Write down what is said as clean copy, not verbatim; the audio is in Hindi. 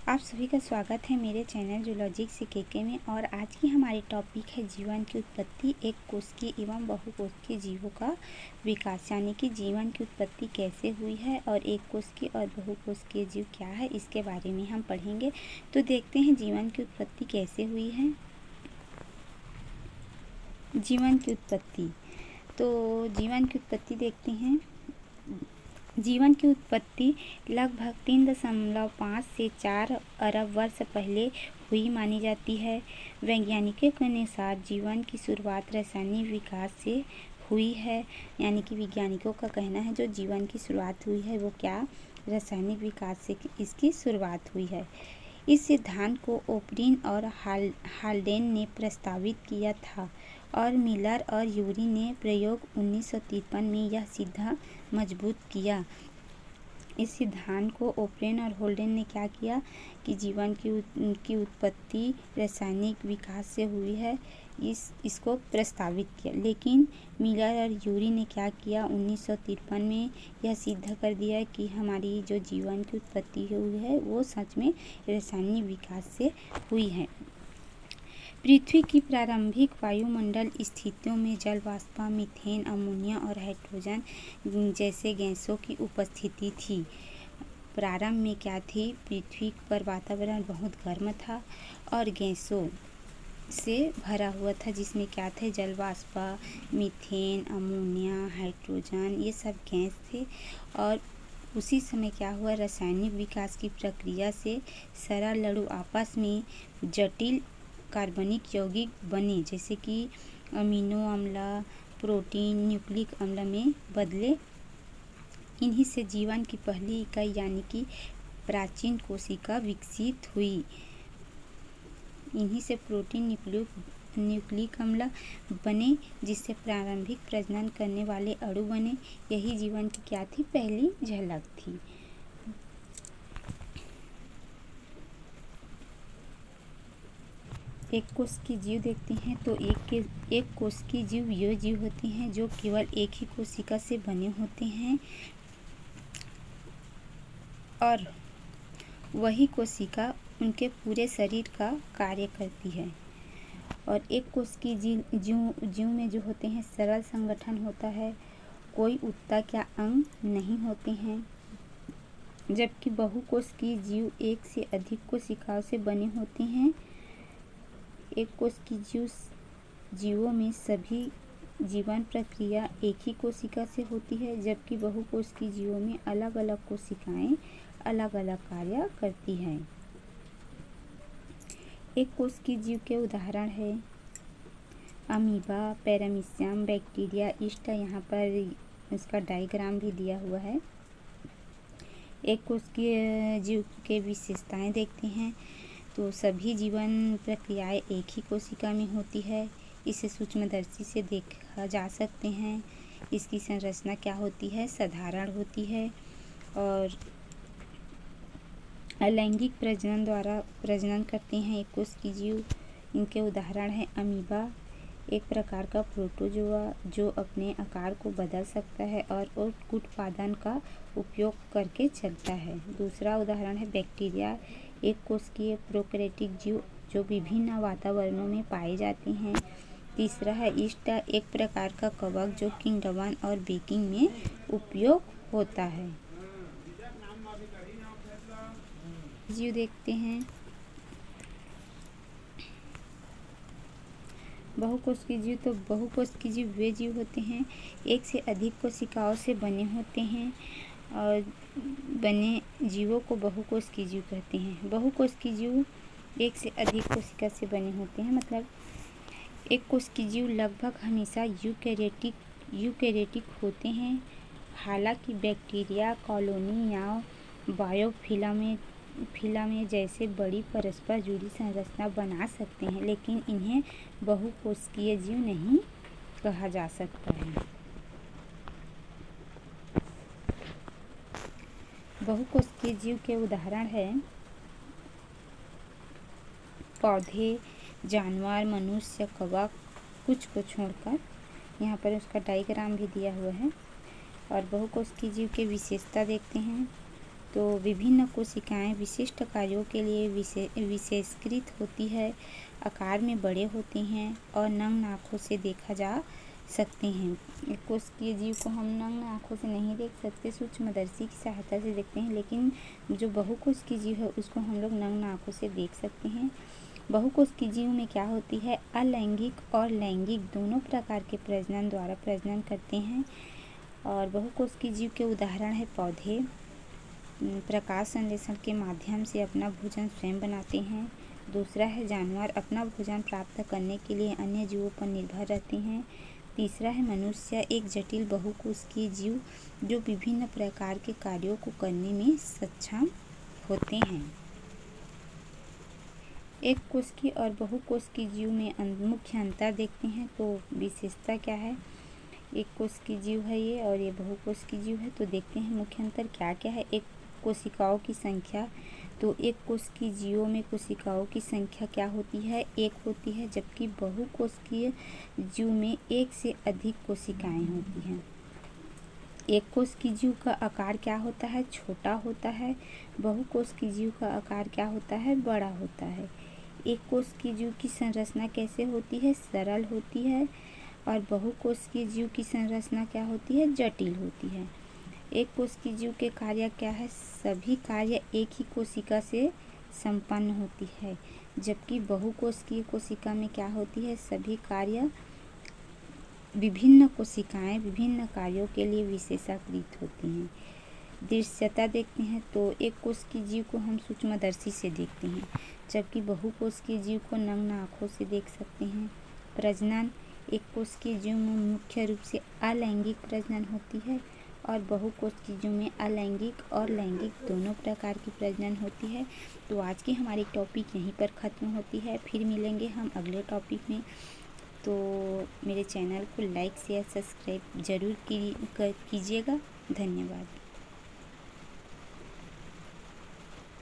आप सभी का स्वागत है मेरे चैनल जूलॉजिक से केके में। और आज की हमारी टॉपिक है जीवन की उत्पत्ति, एक कोशिकीय एवं बहुकोशिकीय जीवों का विकास। यानी कि जीवन की उत्पत्ति कैसे हुई है और एक कोशिकीय और बहुकोशिकीय जीव क्या है, इसके बारे में हम पढ़ेंगे। तो देखते हैं जीवन की उत्पत्ति कैसे हुई है। जीवन की उत्पत्ति, तो जीवन की उत्पत्ति देखते हैं। जीवन की उत्पत्ति लगभग 3.5 से 4 अरब वर्ष पहले हुई मानी जाती है। वैज्ञानिकों के अनुसार जीवन की शुरुआत रासायनिक विकास से हुई है। यानी कि वैज्ञानिकों का कहना है जो जीवन की शुरुआत हुई है वो क्या, रासायनिक विकास से इसकी शुरुआत हुई है। इस सिद्धांत को ओपरिन और हाल्डेन ने प्रस्तावित किया था और मिलर और यूरी ने प्रयोग 1953 में यह सिद्धांत मजबूत किया। इस सिद्धांत को ओपरिन और होल्डेन ने क्या किया कि जीवन की उत्पत्ति रासायनिक विकास से हुई है, इसको प्रस्तावित किया। लेकिन मिलर और यूरी ने क्या किया, 1953 में यह सिद्ध कर दिया कि हमारी जो जीवन की उत्पत्ति हुई है वो सच में रासायनिक विकास से हुई है। पृथ्वी की प्रारंभिक वायुमंडल स्थितियों में जल वाष्प, मीथेन, अमोनिया और हाइड्रोजन जैसे गैसों की उपस्थिति थी। प्रारंभ में क्या थी, पृथ्वी पर वातावरण बहुत गर्म था और गैसों से भरा हुआ था, जिसमें क्या थे, जल वाष्प, मीथेन, अमोनिया, हाइड्रोजन, ये सब गैस थे। और उसी समय क्या हुआ, रासायनिक विकास की प्रक्रिया से सरल अणु आपस में जटिल कार्बनिक यौगिक बने, जैसे कि अमीनो अम्ल, प्रोटीन, न्यूक्लिक अम्ल में बदले। इन्हीं से जीवन की पहली इकाई यानी कि प्राचीन कोशिका विकसित हुई। इन्हीं से प्रोटीन, न्यूक्लिक अम्ल बने, जिससे प्रारंभिक प्रजनन करने वाले अणु बने। यही जीवन की क्या थी, पहली झलक थी। एक कोशिकीय जीव देखते हैं। तो एक कोशिकीय जीव ये जीव होते हैं जो केवल एक ही कोशिका से बने होते हैं और वही कोशिका उनके पूरे शरीर का कार्य करती है। और एक कोशिकीय जीव में जो होते हैं सरल संगठन होता है, कोई ऊतक या अंग नहीं होते हैं। जबकि बहुकोशिकीय जीव एक से अधिक कोशिकाओं से बने होते हैं। एक कोशिकीय जीवों में सभी जीवन प्रक्रिया एक ही कोशिका से होती है, जबकि बहुकोशिकीय जीवों में अलग अलग कोशिकाएं अलग अलग कार्य करती हैं। एक कोशिकीय जीव के उदाहरण है अमीबा, पैरामीशियम, बैक्टीरिया, यीस्ट। यहाँ पर इसका डायग्राम भी दिया हुआ है। एक कोशिकीय जीव के विशेषताएं देखते हैं। तो सभी जीवन प्रक्रियाएं एक ही कोशिका में होती है। इसे सूक्ष्मदर्शी से देखा जा सकते हैं। इसकी संरचना क्या होती है, साधारण होती है। और अलैंगिक प्रजनन द्वारा प्रजनन करते हैं एक कोशिकीय जीव। इनके उदाहरण है अमीबा, एक प्रकार का प्रोटोजोआ जो अपने आकार को बदल सकता है और उत्पादन का उपयोग करके चलता है। दूसरा उदाहरण है बैक्टीरिया, एक कोशिकीय प्रोकैरियोटिक जीव जो विभिन्न वातावरणों में पाए जाते हैं। तीसरा है यीस्ट, एक प्रकार का कवक जो किण्वन और बेकिंग में उपयोग होता है। जीव देखते हैं। बहुकोशिकीय जीव, तो बहुकोशिकीय जीव वे जीव होते हैं एक से अधिक कोशिकाओं से बने होते हैं और बने जीवों को बहुकोशिकीय जीव कहते हैं। बहुकोशिकीय जीव एक से अधिक कोशिका से बने होते हैं, मतलब एक कोशिकीय जीव लगभग हमेशा यूकैरियोटिक होते हैं। हालांकि बैक्टीरिया कॉलोनी या बायोफिलामें जैसे बड़ी परस्पर जुड़ी संरचना बना सकते हैं, लेकिन इन्हें बहुकोशिकीय जीव नहीं कहा जा सकता है। बहुकोशिकीय जीव के उदाहरण है पौधे, जानवर, मनुष्य, कवक, कुछ को छोड़कर। यहाँ पर उसका डायग्राम भी दिया हुआ है। और बहुकोशिकीय जीव के विशेषता देखते हैं। तो विभिन्न कोशिकाएं विशिष्ट कार्यों के लिए विशेषीकृत होती है, आकार में बड़े होते हैं और नग्न आँखों से देखा जा सकते हैं। एक कोशिकीय जीव को हम नग्न आँखों से नहीं देख सकते, सूक्ष्मदर्शी की सहायता से देखते हैं, लेकिन जो बहुकोशिकीय जीव है उसको हम लोग नग्न आँखों से देख सकते हैं। बहुकोशिकीय जीव में क्या होती है, अलैंगिक और लैंगिक दोनों प्रकार के प्रजनन द्वारा प्रजनन करते हैं। और बहुकोशिकीय जीव के उदाहरण है पौधे, प्रकाश संश्लेषण के माध्यम से अपना भोजन स्वयं बनाते हैं। दूसरा है जानवर, अपना भोजन प्राप्त करने के लिए अन्य जीवों पर निर्भर रहते हैं। तीसरा है मनुष्य, एक जटिल बहुकोशिकीय जीव जो विभिन्न प्रकार के कार्यों को करने में सक्षम होते हैं। एक कोशिकीय और बहुकोशिकीय जीव में मुख्य अंतर देखते हैं। तो विशेषता क्या है, एक कोशिकीय जीव है ये और ये बहुकोशिकीय जीव है। तो देखते हैं मुख्य अंतर क्या क्या है। एक कोशिकाओं की संख्या, तो एक कोशिकीय जीवों में कोशिकाओं की संख्या क्या होती है, एक होती है, जबकि बहुकोशिकीय जीव में एक से अधिक कोशिकाएं होती हैं। एक कोशिकीय जीव का आकार क्या होता है, छोटा होता है। बहुकोशिकीय जीव का आकार क्या होता है, बड़ा होता है। एक कोशिकीय जीव की संरचना कैसे होती है, सरल होती है, और बहुकोशिकीय जीव की संरचना क्या होती है, जटिल होती है। एक कोशिकीय जीव के कार्य क्या है, सभी कार्य एक ही कोशिका से संपन्न होती है, जबकि बहुकोशिकीय कोशिका में क्या होती है, सभी कार्य विभिन्न कोशिकाएं विभिन्न कार्यों के लिए विशेषाकृत होती हैं। दृश्यता देखते हैं, तो एक कोशिकीय जीव को हम सूक्ष्मदर्शी से देखते हैं, जबकि बहुकोशिकीय जीव को नग्न आँखों से देख सकते हैं। प्रजनन, एक कोशिकीय जीव में मुख्य रूप से अलैंगिक प्रजनन होती है और बहुकोशिकीय जीव में अलैंगिक और लैंगिक दोनों प्रकार की प्रजनन होती है। तो आज की हमारी टॉपिक यहीं पर ख़त्म होती है, फिर मिलेंगे हम अगले टॉपिक में। तो मेरे चैनल को लाइक शेयर सब्सक्राइब ज़रूर कीजिएगा। धन्यवाद।